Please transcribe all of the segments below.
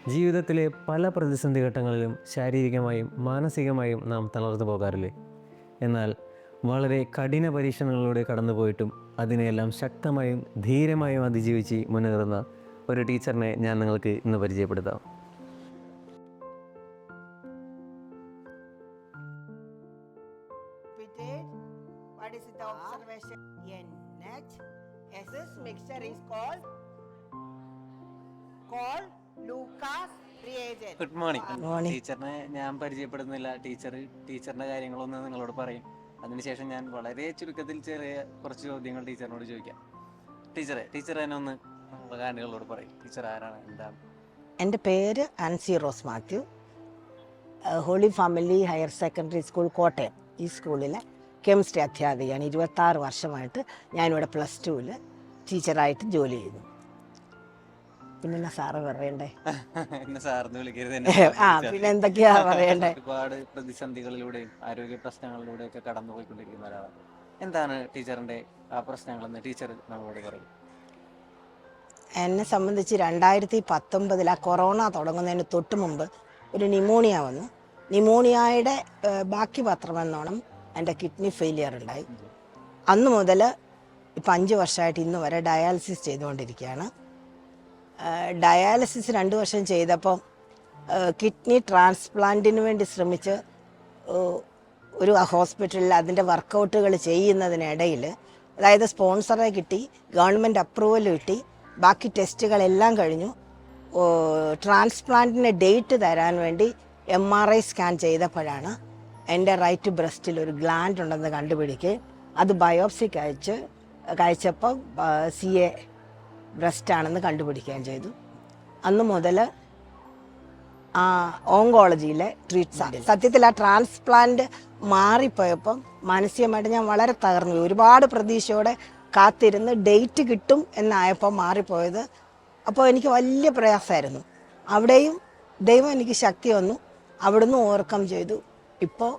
ജീവിതത്തിലെ പല പ്രതിസന്ധി ഘട്ടങ്ങളിലും ശാരീരികമായും മാനസികമായും നാം തളർന്നു പോകാറില്ലേ? എന്നാൽ വളരെ കഠിന പരീക്ഷണങ്ങളിലൂടെ കടന്നുപോയിട്ടും അതിനെയെല്ലാം ശക്തമായും ധീരമായും അതിജീവിച്ച് മുന്നേറുന്ന ഒരു ടീച്ചറിനെ ഞാൻ നിങ്ങൾക്ക് ഇന്ന് പരിചയപ്പെടുത്താം. What is the observation? NH. This mixture is called Lucas reagent. Good morning. ടീച്ചറിനെ ഞാൻ പരിചയപ്പെടുന്നില്ല. ടീച്ചറിന്റെ കാര്യങ്ങളൊന്ന് നിങ്ങളോട് പറയും. അതിനുശേഷം ഞാൻ വളരെ ചുരുക്കത്തിൽ ചെറിയ കുറച്ച് ചോദ്യങ്ങൾ ടീച്ചറിനോട് ചോദിക്കാം. ടീച്ചർ തന്നെ ഒന്ന് കാണികളോട് പറയും. ടീച്ചർ ആരാണ്, എന്താണ്? എൻ്റെ പേര് Ancy Rose Mathew. Holy Family Higher Secondary School Kottayam, ഈ സ്കൂളിലെ കെമിസ്ട്രി അധ്യാപികയാണ്. 26 വർഷമായിട്ട് ഞാനിവിടെ +2 ടീച്ചറായിട്ട് ജോലി ചെയ്യുന്നു. പിന്നെ സാറ് പറയണ്ടേ? സാറിന് വിളിക്കരുത്. പിന്നെ എന്തൊക്കെയാ പറയണ്ടേ? ഒരുപാട് പ്രതിസന്ധികളിലൂടെയും ആരോഗ്യ പ്രശ്നങ്ങളിലൂടെ ഒക്കെ കടന്നുപോയിക്കൊണ്ടിരിക്കുന്ന ഒരാളാണ്. എന്താണ് ടീച്ചറിന്റെ ആ പ്രശ്നങ്ങളെന്ന് ടീച്ചർ നമ്മളോട് പറയും. എന്നെ സംബന്ധിച്ച് 2019 ആ കൊറോണ തുടങ്ങുന്നതിന് തൊട്ട് മുമ്പ് ഒരു ന്യൂമോണിയ വന്നു. ന്യൂമോണിയയുടെ ബാക്കി പത്രമെന്നോണം എൻ്റെ കിഡ്നി ഫെയിലിയർ ഉണ്ടായി. അന്ന് മുതൽ ഇപ്പം 5 വർഷമായിട്ട് ഇന്ന് വരെ ഡയാലിസിസ് ചെയ്തുകൊണ്ടിരിക്കുകയാണ്. ഡയാലിസിസ് 2 വർഷം ചെയ്തപ്പോൾ കിഡ്നി ട്രാൻസ്പ്ലാന്റിന് വേണ്ടി ശ്രമിച്ച് ഒരു ഹോസ്പിറ്റലിൽ അതിൻ്റെ വർക്കൗട്ടുകൾ ചെയ്യുന്നതിനിടയിൽ, അതായത് സ്പോൺസറെ കിട്ടി, ഗവൺമെൻറ് അപ്രൂവൽ കിട്ടി, ബാക്കി ടെസ്റ്റുകളെല്ലാം കഴിഞ്ഞു. ട്രാൻസ്പ്ലാന്റിന് ഡേറ്റ് തരാൻ വേണ്ടി MRI സ്കാൻ ചെയ്തപ്പോഴാണ് എൻ്റെ റൈറ്റ് ബ്രസ്റ്റിൽ ഒരു ഗ്ലാൻഡ് ഉണ്ടെന്ന് കണ്ടുപിടിക്കുകയും അത് ബയോപ്സിക്ക് കഴിച്ചപ്പോൾ CA ബ്രസ്റ്റാണെന്ന് കണ്ടുപിടിക്കുകയും ചെയ്തു. അന്ന് മുതൽ ഓങ്കോളജിയിലെ ട്രീറ്റ്മെൻറ്റ്, സത്യത്തിൽ ആ ട്രാൻസ്പ്ലാന്റ് മാറിപ്പോയപ്പം മാനസികമായിട്ട് ഞാൻ വളരെ തകർന്നു. ഒരുപാട് പ്രതീക്ഷയോടെ കാത്തിരുന്ന് ഡേറ്റ് കിട്ടും എന്നായപ്പോൾ മാറിപ്പോയത്. അപ്പോൾ എനിക്ക് വലിയ പ്രയാസമായിരുന്നു. അവിടെയും ദൈവം എനിക്ക് ശക്തി വന്നു, അവിടുന്ന് ഓവർകം ചെയ്തു. ഇപ്പോൾ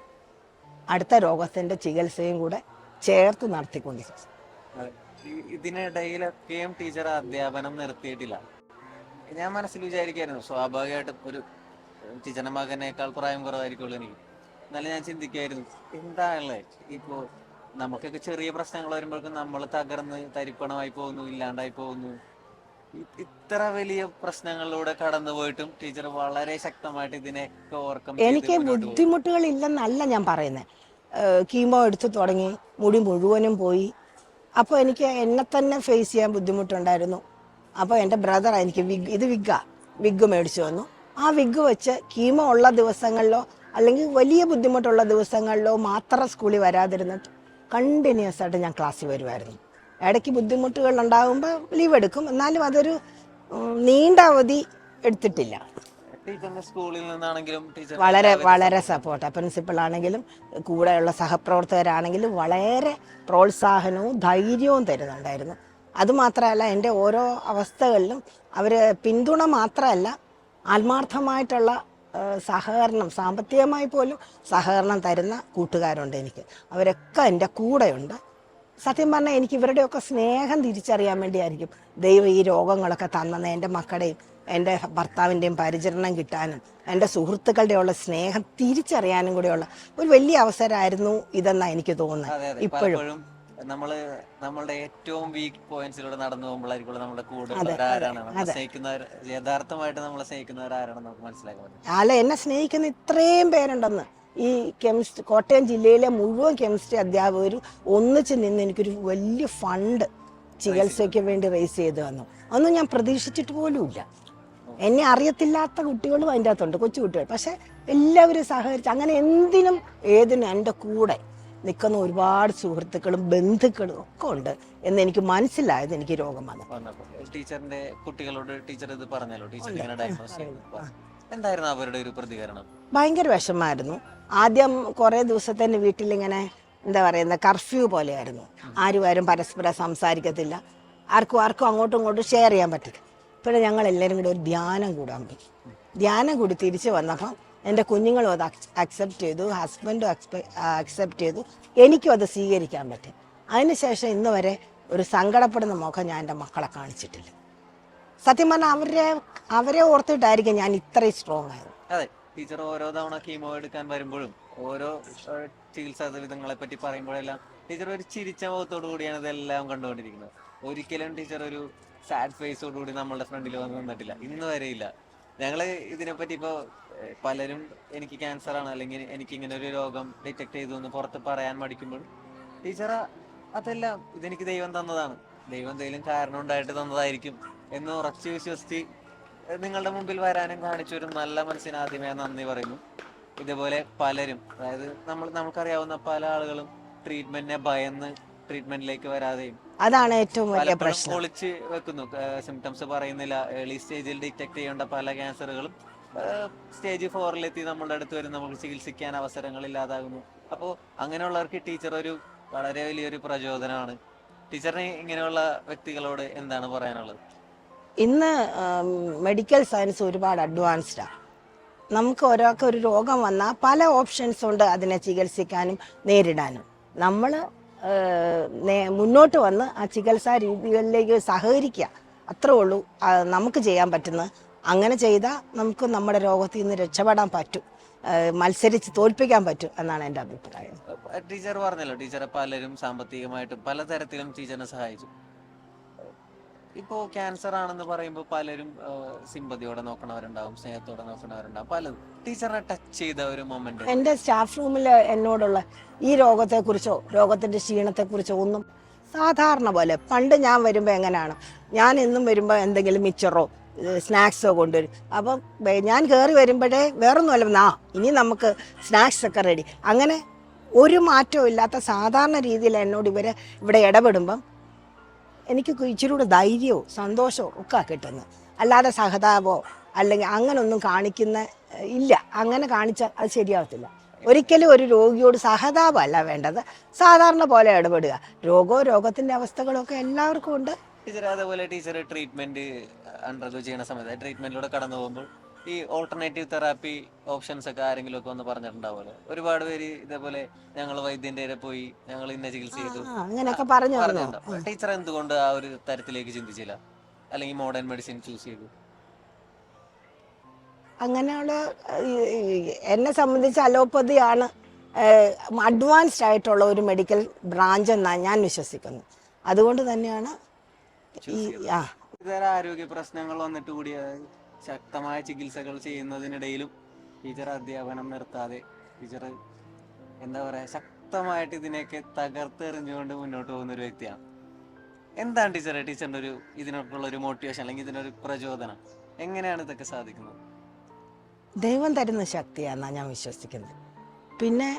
അടുത്ത രോഗത്തിൻ്റെ ചികിത്സയും കൂടെ ചേർത്ത് നടത്തിക്കൊണ്ടിരിക്കും. ഇതിനിടയിലൊക്കെയും ടീച്ചർ അധ്യാപനം നിർത്തിയിട്ടില്ല. ഞാൻ മനസ്സിൽ വിചാരിക്കായിരുന്നു, സ്വാഭാവികമായിട്ടും ഒരു ടീച്ചറിന്റെ മകനേക്കാൾ പ്രായം കുറവായിരിക്കുള്ളൂ എനിക്ക്. എന്നാലും ഞാൻ ചിന്തിക്കായിരുന്നു, എന്താണല്ലേ ഇപ്പോ നമുക്കൊക്കെ ചെറിയ പ്രശ്നങ്ങൾ വരുമ്പോഴേക്കും നമ്മൾ തകർന്ന് തരിപ്പണമായി പോകുന്നു, ഇല്ലാണ്ടായി പോകുന്നു. ഇത്ര വലിയ പ്രശ്നങ്ങളിലൂടെ കടന്നു പോയിട്ടും ടീച്ചർ വളരെ ശക്തമായിട്ട് ഇതിനെയൊക്കെ ഓവർകം ചെയ്ത് എനിക്ക് ബുദ്ധിമുട്ടുകൾ ഇല്ലെന്നല്ല ഞാൻ പറയുന്നത്. കീമോ എടുത്തു തുടങ്ങി, മുടി മുഴുവനും പോയി. അപ്പോൾ എനിക്ക് എന്നെ തന്നെ ഫേസ് ചെയ്യാൻ ബുദ്ധിമുട്ടുണ്ടായിരുന്നു. അപ്പോൾ എൻ്റെ ബ്രദർ എനിക്ക് വിഗ് മേടിച്ചു വന്നു. ആ വിഗ് വെച്ച് കീമോ ഉള്ള ദിവസങ്ങളിലോ അല്ലെങ്കിൽ വലിയ ബുദ്ധിമുട്ടുള്ള ദിവസങ്ങളിലോ മാത്രം സ്കൂളിൽ വരാതിരുന്നിട്ട് കണ്ടിന്യൂസ് ആയിട്ട് ഞാൻ ക്ലാസ്സിൽ വരുമായിരുന്നു. ഇടയ്ക്ക് ബുദ്ധിമുട്ടുകൾ ഉണ്ടാകുമ്പോൾ ലീവ് എടുക്കും, എന്നാലും അതൊരു നീണ്ട അവധി എടുത്തിട്ടില്ല. സ്കൂളിൽ നിന്നാണെങ്കിലും വളരെ സപ്പോർട്ടാണ്. പ്രിൻസിപ്പളാണെങ്കിലും കൂടെയുള്ള സഹപ്രവർത്തകരാണെങ്കിലും വളരെ പ്രോത്സാഹനവും ധൈര്യവും തരുന്നുണ്ടായിരുന്നു. അതുമാത്രമല്ല, എൻ്റെ ഓരോ അവസ്ഥകളിലും അവർ പിന്തുണ മാത്രമല്ല, ആത്മാർത്ഥമായിട്ടുള്ള സഹകരണം, സാമ്പത്തികമായി പോലും സഹകരണം തരുന്ന കൂട്ടുകാരുണ്ട് എനിക്ക്. അവരൊക്കെ എൻ്റെ കൂടെയുണ്ട്. സത്യം പറഞ്ഞാൽ എനിക്ക് ഇവരുടെയൊക്കെ സ്നേഹം തിരിച്ചറിയാൻ വേണ്ടിയായിരിക്കും ദൈവം ഈ രോഗങ്ങളൊക്കെ തന്നത്. എൻ്റെ മക്കളുടെയും എൻ്റെ ഭർത്താവിൻ്റെയും പരിചരണം കിട്ടാനും എൻ്റെ സുഹൃത്തുക്കളുടെയുള്ള സ്നേഹം തിരിച്ചറിയാനും കൂടെയുള്ള ഒരു വലിയ അവസരമായിരുന്നു ഇതെന്നാണ് എനിക്ക് തോന്നുന്നത്. ഇപ്പോഴും നമ്മളുടെ ഏറ്റവും വീക്ക് പോയിന്റ്സിലൂടെ നടന്നു പോകുമ്പോഴായിരിക്കും നമ്മുടെ കൂടെ സ്നേഹിക്കുന്നവർ, യഥാർത്ഥമായിട്ട് നമ്മളെ സ്നേഹിക്കുന്നവർ ആരാണെന്ന് നമുക്ക് മനസ്സിലാക്കാൻ പറ്റും. അല്ല, എന്നെ സ്നേഹിക്കുന്ന ഇത്രയും പേരുണ്ടെന്ന് ഈ കോട്ടയം ജില്ലയിലെ മുഴുവൻ കെമിസ്ട്രി അധ്യാപകരും ഒന്നിച്ച് നിന്ന് എനിക്കൊരു വലിയ ഫണ്ട് ചികിത്സയ്ക്ക് വേണ്ടി റേസ് ചെയ്ത് വന്നു. ഒന്നും ഞാൻ പ്രതീക്ഷിച്ചിട്ട് പോലുമില്ല. എന്നെ അറിയത്തില്ലാത്ത കുട്ടികളും അതിൻ്റെ അകത്തുണ്ട്, കൊച്ചു കുട്ടികൾ. പക്ഷെ എല്ലാവരും സഹകരിച്ച് അങ്ങനെ എന്തിനും ഏതിനും എൻ്റെ കൂടെ നിൽക്കുന്ന ഒരുപാട് സുഹൃത്തുക്കളും ബന്ധുക്കളും ഒക്കെ ഉണ്ട് എന്ന് എനിക്ക് മനസ്സിലായത് എനിക്ക് രോഗം വന്നപ്പോൾ. ടീച്ചറിന്റെ കുട്ടികളോട് ടീച്ചർ ഇത് പറഞ്ഞല്ലോ, ടീച്ചർ എന്തായിരുന്നു അവരുടെ ഒരു പ്രതികരണം? ഭയങ്കര വിഷമായിരുന്നു. ആദ്യം കുറേ ദിവസത്തേന് വീട്ടിലിങ്ങനെ എന്താ പറയുന്ന കർഫ്യൂ പോലെയായിരുന്നു. ആരും പരസ്പരം സംസാരിക്കത്തില്ല, ആർക്കും അങ്ങോട്ടും ഇങ്ങോട്ടും ഷെയർ ചെയ്യാൻ പറ്റില്ല. ഇപ്പോഴും ഞങ്ങൾ എല്ലാവരും കൂടി ഒരു ധ്യാനം കൂടാൻ പോയി. ധ്യാനം കൂടി തിരിച്ചു വന്നപ്പം എൻ്റെ കുഞ്ഞുങ്ങളും അത് അക്സെപ്റ്റ് ചെയ്തു, ഹസ്ബൻഡും അക്സെപ്റ്റ് ചെയ്തു, എനിക്കും അത് സ്വീകരിക്കാൻ പറ്റും. അതിനുശേഷം ഇന്ന് വരെ ഒരു സങ്കടപ്പെടുന്ന മുഖം ഞാൻ എൻ്റെ മക്കളെ കാണിച്ചിട്ടില്ല. സത്യം പറഞ്ഞാൽ അവരെ ഓർത്തിട്ടായിരിക്കും ഞാൻ ഇത്രയും സ്ട്രോങ് ആയത്. അതെ, ടീച്ചർ ഓരോ തവണ കീമോ എടുക്കാൻ വരുമ്പോഴും ഓരോ ചികിത്സാ വിധങ്ങളെ പറ്റി പറയുമ്പോഴെല്ലാം ടീച്ചർ ഒരു ചിരിച്ച മുഖത്തോടു കൂടിയാണ് ഇതെല്ലാം കണ്ടുകൊണ്ടിരിക്കുന്നത്. ഒരിക്കലും ടീച്ചർ ഒരു സാഡ് ഫേസോടു കൂടി നമ്മളുടെ ഫ്രണ്ടിൽ വന്ന് നിന്നിട്ടില്ല, ഇന്ന് വരെയില്ല. ഞങ്ങള് ഇതിനെപ്പറ്റി ഇപ്പോൾ പലരും എനിക്ക് ക്യാൻസർ ആണ് അല്ലെങ്കിൽ എനിക്ക് ഇങ്ങനെ ഒരു രോഗം ഡിറ്റക്ട് ചെയ്തു എന്ന് പുറത്ത് പറയാൻ മടിക്കുമ്പോൾ ടീച്ചർ അതെല്ലാം ഇതെനിക്ക് ദൈവം തന്നതാണ്, ദൈവം എന്തെങ്കിലും കാരണം ഉണ്ടായിട്ട് തന്നതായിരിക്കും എന്ന് ഉറച്ചു വിശ്വസിച്ച് നിങ്ങളുടെ മുമ്പിൽ വരാനും കാണിച്ച ഒരു നല്ല മനസ്സിന് ആദ്യമേ നന്ദി പറയുന്നു. ഇതുപോലെ പലരും, അതായത് നമുക്കറിയാവുന്ന പല ആളുകളും ട്രീറ്റ്മെന്റിനെ ഭയന്ന് ട്രീറ്റ്മെന്റിലേക്ക് വരാതെയും അതാണ് ഏറ്റവും വലിയ പലപ്പോഴും പ്രശ്നം. ഒളിച്ച് വെക്കുന്നു, സിംറ്റംസ് പറയുന്നില്ല. ഏർലി സ്റ്റേജിൽ ഡിറ്റക്ട് ചെയ്യേണ്ട പല ക്യാൻസറുകളും സ്റ്റേജ് 4-ലെത്തി നമ്മളുടെ അടുത്ത് വരും, നമുക്ക് ചികിത്സിക്കാൻ അവസരങ്ങൾ ഇല്ലാതാകുന്നു. അപ്പോൾ അങ്ങനെയുള്ളവർക്ക് ടീച്ചർ ഒരു വളരെ വലിയൊരു പ്രചോദനമാണ്. ടീച്ചറിന് ഇങ്ങനെയുള്ള വ്യക്തികളോട് എന്താണ് പറയാനുള്ളത്? ഇന്ന് മെഡിക്കൽ സയൻസ് ഒരുപാട് അഡ്വാൻസ്ഡാണ്. നമുക്ക് ഒരാൾക്ക് ഒരു രോഗം വന്നാൽ പല ഓപ്ഷൻസ് ഉണ്ട് അതിനെ ചികിത്സിക്കാനും നേരിടാനും. നമ്മൾ മുന്നോട്ട് വന്ന് ആ ചികിത്സാ രീതികളിലേക്ക് സഹകരിക്കുക, അത്രേ ഉള്ളൂ നമുക്ക് ചെയ്യാൻ പറ്റുന്നത്. അങ്ങനെ ചെയ്താൽ നമുക്ക് നമ്മുടെ രോഗത്തിൽ നിന്ന് രക്ഷപ്പെടാൻ പറ്റും, മത്സരിച്ച് തോൽപ്പിക്കാൻ പറ്റും എന്നാണ് എൻ്റെ അഭിപ്രായം. ടീച്ചർ പറഞ്ഞല്ലോ, ടീച്ചറെ പലരും സാമ്പത്തികമായിട്ടും പലതരത്തിലും ടീച്ചറിനെ സഹായിച്ചു. ഇപ്പോ ക്യാൻസർ ആണെന്ന് പറയുമ്പോൾ പലരും സിമ്പതിയോടെ നോക്കണവരുണ്ടാവും, സ്നേഹത്തോടെ നോക്കണവരുണ്ടാവും. പലതും ടീച്ചറിനെ ടച്ച് ചെയ്ത ഒരു മൊമെന്റ് എൻ്റെ സ്റ്റാഫ് റൂമിൽ എന്നോടുള്ള ഈ രോഗത്തെക്കുറിച്ചോ രോഗത്തിൻ്റെ ക്ഷീണത്തെക്കുറിച്ചോ ഒന്നും സാധാരണ പോലെ. പണ്ട് ഞാൻ വരുമ്പോൾ എങ്ങനെയാണ്, ഞാൻ എന്നും വരുമ്പോൾ എന്തെങ്കിലും മിച്ചറോ സ്നാക്സോ കൊണ്ടുവരും. അപ്പം ഞാൻ കയറി വരുമ്പോഴേ വേറൊന്നുമല്ല, ഇനി നമുക്ക് സ്നാക്സ് ഒക്കെ റെഡി. അങ്ങനെ ഒരു മാറ്റവും ഇല്ലാത്ത സാധാരണ രീതിയിൽ എന്നോട് ഇവിടെ ഇടപെടുമ്പം എനിക്ക് ഇച്ചിരി കൂടെ ധൈര്യവും സന്തോഷവും ഒക്കെ കിട്ടുന്നത്. അല്ലാതെ സഹതാപോ അല്ലെങ്കിൽ അങ്ങനൊന്നും കാണിക്കുന്ന ഇല്ല. അങ്ങനെ കാണിച്ചാൽ അത് ശരിയാവത്തില്ല. ഒരിക്കലും ഒരു രോഗിയോട് സഹതാപമല്ല വേണ്ടത്, സാധാരണ പോലെ ഇടപെടുക. രോഗത്തിൻ്റെ അവസ്ഥകളൊക്കെ എല്ലാവർക്കും ഉണ്ട്. ടീച്ചർ അതേപോലെ ടീച്ചർ ട്രീറ്റ്മെന്റ് അണ്ടർഗോ ചെയ്യുന്ന സമയത്ത് ട്രീറ്റ്മെന്റിലൂടെ കടന്നു പോകുമ്പോൾ ഈ ഓൾട്ടർനേറ്റീവ് തെറാപ്പി ഓപ്ഷൻസ് ഒക്കെ ആരെങ്കിലും ഒക്കെ ഒന്ന് പറഞ്ഞിട്ടുണ്ടാവുമല്ലോ. ഒരുപാട് പേര് ഇതേപോലെ ഞങ്ങൾ വൈദ്യന്റെ പോയി, ഞങ്ങൾ ഇന്ന ചികിത്സ ചെയ്തു അങ്ങനെയൊക്കെ പറഞ്ഞു. ടീച്ചർ എന്തുകൊണ്ട് ആ ഒരു തരത്തിലേക്ക് ചിന്തിച്ചില്ല, അല്ലെങ്കിൽ മോഡേൺ മെഡിസിൻ ചൂസ് ചെയ്തു? അങ്ങനെയുള്ള എന്നെ സംബന്ധിച്ച് അലോപ്പതിയാണ് അഡ്വാൻസ്ഡ് ആയിട്ടുള്ള ഒരു മെഡിക്കൽ ബ്രാഞ്ച് എന്നാണ് ഞാൻ വിശ്വസിക്കുന്നത്. അതുകൊണ്ട് തന്നെയാണ് ഇതര ആരോഗ്യ പ്രശ്നങ്ങൾ വന്നിട്ട് കൂടി ശക്തമായ ചികിത്സകൾ ചെയ്യുന്നതിനിടയിലും ടീച്ചർ അധ്യാപനം നിർത്താതെ ടീച്ചർ എന്താ പറയാ ശക്തമായിട്ട് ഇതിനെയൊക്കെ തകർത്തെറിഞ്ഞുകൊണ്ട് മുന്നോട്ട് പോകുന്ന ഒരു വ്യക്തിയാണ്. എന്താണ് ടീച്ചറിന്റെ ഒരു ഇതിനൊക്കെയുള്ള ഒരു മോട്ടിവേഷൻ അല്ലെങ്കിൽ ഇതിനൊരു പ്രചോദനം? എങ്ങനെയാണ് ഇതൊക്കെ സാധിക്കുന്നത്? ദൈവം തരുന്ന ശക്തിയാണെന്നാണ് ഞാൻ വിശ്വസിക്കുന്നത്. പിന്നെ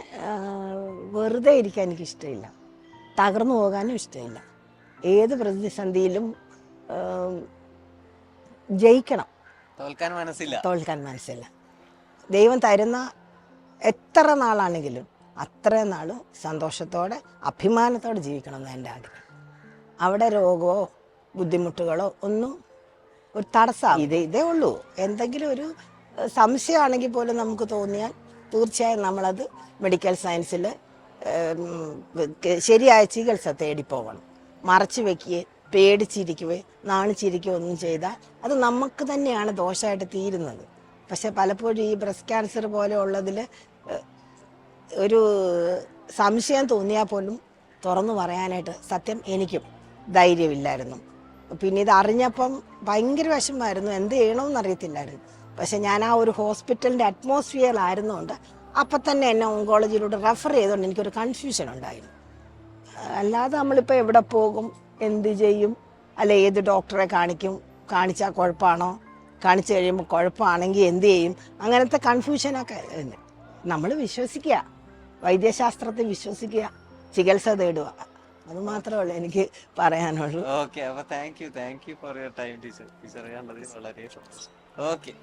വെറുതെ ഇരിക്കാൻ എനിക്കിഷ്ടമില്ല, തകർന്നു പോകാനും ഇഷ്ടമില്ല. ഏത് പ്രതിസന്ധിയിലും ജയിക്കണം, തോൽക്കാൻ മനസ്സില്ല. ദൈവം തരുന്ന എത്ര നാളാണെങ്കിലും അത്രയും നാൾ സന്തോഷത്തോടെ അഭിമാനത്തോടെ ജീവിക്കണം എന്ന് എൻ്റെ ആഗ്രഹം. അവിടെ രോഗമോ ബുദ്ധിമുട്ടുകളോ ഒന്നും ഒരു തടസ്സം ഇതേ ഉള്ളൂ. എന്തെങ്കിലും ഒരു സംശയമാണെങ്കിൽ പോലും നമുക്ക് തോന്നിയാൽ തീർച്ചയായും നമ്മളത് മെഡിക്കൽ സയൻസിൽ ശരിയായ ചികിത്സ തേടിപ്പോകണം. മറച്ചു വയ്ക്കുകയോ പേടിച്ചിരിക്കുകയോ നാണിച്ചിരിക്കുകയോ ഒന്നും ചെയ്താൽ അത് നമുക്ക് തന്നെയാണ് ദോഷമായിട്ട് തീരുന്നത്. പക്ഷെ പലപ്പോഴും ഈ ബ്രസ്റ്റ് ക്യാൻസർ പോലെ ഉള്ളതിൽ ഒരു സംശയം തോന്നിയാൽ പോലും തുറന്നു പറയാനായിട്ട് സത്യം എനിക്കും ധൈര്യമില്ലായിരുന്നു. പിന്നെ ഇത് അറിഞ്ഞപ്പം ഭയങ്കര വിഷമമായിരുന്നു, എന്ത് ചെയ്യണമെന്ന് അറിയത്തില്ലായിരുന്നു. പക്ഷെ ഞാൻ ആ ഒരു ഹോസ്പിറ്റലിൻ്റെ അറ്റ്മോസ്ഫിയറിലായിരുന്നുകൊണ്ട് അപ്പം തന്നെ എന്നെ ഓങ്കോളജിയിലൂടെ റെഫർ ചെയ്തുകൊണ്ട് എനിക്കൊരു കൺഫ്യൂഷൻ ഉണ്ടായിരുന്നു. അല്ലാതെ നമ്മളിപ്പോൾ എവിടെ പോകും, എന്ത് ചെയ്യും, അല്ലെ ഏത് ഡോക്ടറെ കാണിച്ചാൽ കുഴപ്പമാണോ, കാണിച്ചു കഴിയുമ്പോൾ കുഴപ്പമാണെങ്കിൽ എന്ത് ചെയ്യും, അങ്ങനത്തെ കൺഫ്യൂഷനൊക്കെ നമ്മൾ വിശ്വസിക്കുക, വൈദ്യശാസ്ത്രത്തെ വിശ്വസിക്കുക, ചികിത്സ തേടുക. അത് മാത്രമേ ഉള്ളൂ എനിക്ക് പറയാനുള്ളൂ. ഓക്കെ, അപ്പോൾ thank you for your time teacher. Teacher കണ്ടത് വളരെ ഓക്കെ.